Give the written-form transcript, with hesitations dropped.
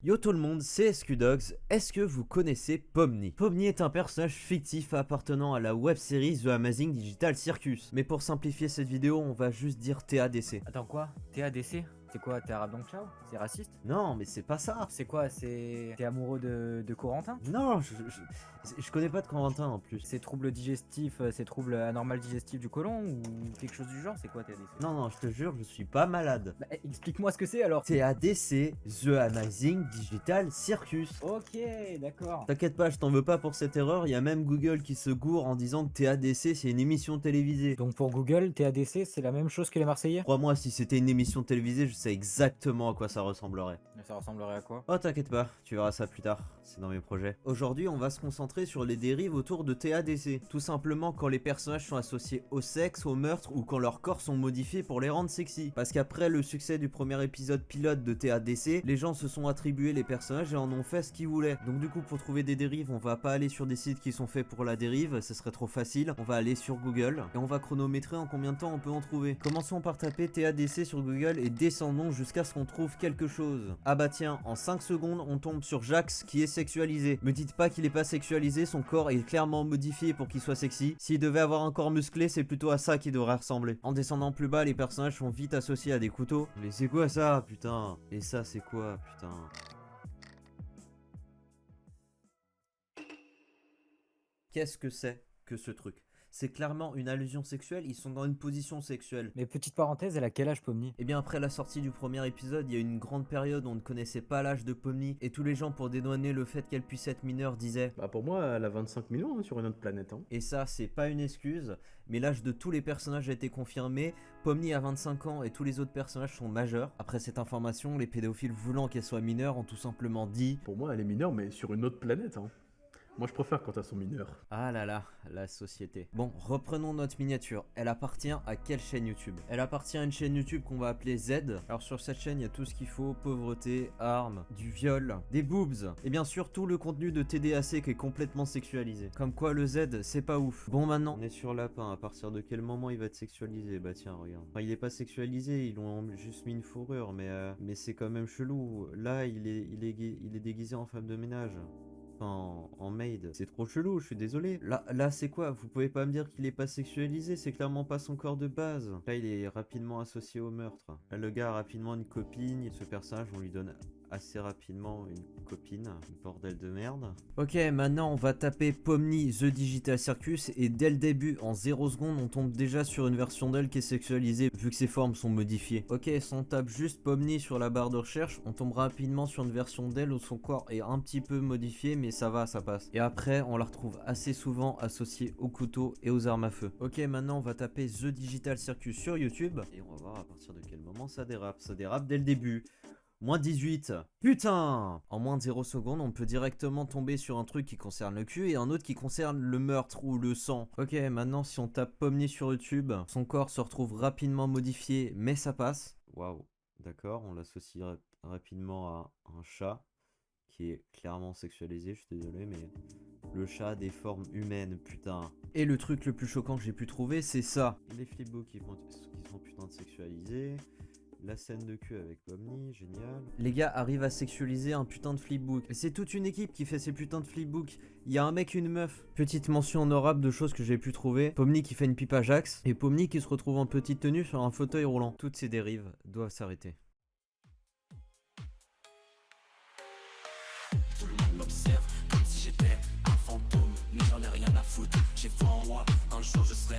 Yo tout le monde, c'est SQDogs. Est-ce que vous connaissez Pomni? Pomni est un personnage fictif appartenant à la web-série The Amazing Digital Circus. Mais pour simplifier cette vidéo, on va juste dire TADC. Attends quoi? TADC? C'est quoi? T'es arabe donc ciao? C'est raciste? Non, mais c'est pas ça. C'est quoi? T'es amoureux de Corentin? Non, je connais pas de Corentin en plus. C'est trouble digestif, c'est trouble anormal digestif du côlon ou quelque chose du genre? C'est quoi TADC? Non, je te jure, je suis pas malade. Bah, explique-moi ce que c'est alors. TADC, The Amazing Digital Circus. Ok, d'accord. T'inquiète pas, je t'en veux pas pour cette erreur, il y a même Google qui se gourre en disant que TADC c'est une émission télévisée. Donc pour Google, TADC c'est la même chose que les Marseillais? Crois-moi, si c'était une émission télévisée, je sais exactement à quoi ça ressemblerait. Ça ressemblerait à quoi? Oh t'inquiète pas, tu verras ça plus tard, c'est dans mes projets. Aujourd'hui on va se concentrer sur les dérives autour de TADC. Tout simplement quand les personnages sont associés au sexe, au meurtre ou quand leurs corps sont modifiés pour les rendre sexy. Parce qu'après le succès du premier épisode pilote de TADC, les gens se sont attribués les personnages et en ont fait ce qu'ils voulaient. Donc du coup pour trouver des dérives, on va pas aller sur des sites qui sont faits pour la dérive, ce serait trop facile. On va aller sur Google et on va chronométrer en combien de temps on peut en trouver. Commençons par taper TADC sur Google et descendons jusqu'à ce qu'on trouve quelque chose. Ah bah tiens, en 5 secondes, on tombe sur Jax qui est sexualisé. Me dites pas qu'il est pas sexualisé, son corps est clairement modifié pour qu'il soit sexy. S'il devait avoir un corps musclé, c'est plutôt à ça qu'il devrait ressembler. En descendant plus bas, les personnages sont vite associés à des couteaux. Mais c'est quoi ça, putain? Et ça, c'est quoi, putain? Qu'est-ce que c'est que ce truc? C'est clairement une allusion sexuelle, ils sont dans une position sexuelle. Mais petite parenthèse, elle a quel âge Pomni? Et bien après la sortie du premier épisode, il y a une grande période où on ne connaissait pas l'âge de Pomni et tous les gens pour dédouaner le fait qu'elle puisse être mineure disaient Bah pour moi, elle a 25 millions sur une autre planète. et ça c'est pas une excuse, mais l'âge de tous les personnages a été confirmé. Pomni a 25 ans et tous les autres personnages sont majeurs. Après cette information, les pédophiles voulant qu'elle soit mineure ont tout simplement dit Pour moi, elle est mineure, mais sur une autre planète. Moi, je préfère quand elles sont mineures. ah là là, la société. Bon, reprenons notre miniature. Elle appartient à quelle chaîne YouTube? Elle appartient à une chaîne YouTube qu'on va appeler Z. Alors sur cette chaîne, il y a tout ce qu'il faut, pauvreté, armes, du viol, des boobs, et bien sûr tout le contenu de TDAC qui est complètement sexualisé. Comme quoi le Z, c'est pas ouf. Bon maintenant, on est sur Lapin, à partir de quel moment il va être sexualisé? Bah tiens, regarde. Enfin, il est pas sexualisé, ils l'ont juste mis une fourrure, mais c'est quand même chelou. Là, il est déguisé en femme de ménage. En maid. C'est trop chelou, je suis désolé. Là c'est quoi? Vous pouvez pas me dire qu'il est pas sexualisé, c'est clairement pas son corps de base. Là, il est rapidement associé au meurtre. Là, le gars a rapidement une copine. Ce personnage, on lui donne assez rapidement une copine. Bordel de merde. Ok, maintenant on va taper Pomni The Digital Circus et dès le début, en 0 secondes, on tombe déjà sur une version d'elle qui est sexualisée vu que ses formes sont modifiées. Ok, si on tape juste Pomni sur la barre de recherche, on tombe rapidement sur une version d'elle où son corps est un petit peu modifié, mais ça va, ça passe. Et après, on la retrouve assez souvent associée aux couteaux et aux armes à feu. Ok, maintenant on va taper The Digital Circus sur YouTube et on va voir à partir de quel moment ça dérape. Ça dérape dès le début. Moins 18. Putain! En moins de 0 secondes, on peut directement tomber sur un truc qui concerne le cul et un autre qui concerne le meurtre ou le sang. Ok, maintenant si on tape Pomni sur YouTube, son corps se retrouve rapidement modifié, mais ça passe. Waouh, d'accord, on l'associe rapidement à un chat qui est clairement sexualisé, je suis désolé, mais le chat a des formes humaines, putain. Et le truc le plus choquant que j'ai pu trouver, c'est ça. Les flipbooks qui sont putain de sexualisés. La scène de cul avec Pomni, génial. Les gars arrivent à sexualiser un putain de flipbook. Et c'est toute une équipe qui fait ces putains de flipbooks. Il y a un mec et une meuf. Petite mention honorable de choses que j'ai pu trouver. Pomni qui fait une pipe à Jax. Et Pomni qui se retrouve en petite tenue sur un fauteuil roulant. Toutes ces dérives doivent s'arrêter. Tout le monde m'observe comme si j'étais un fantôme, mais j'en ai rien à foutre. J'ai foi en moi, un jour je serai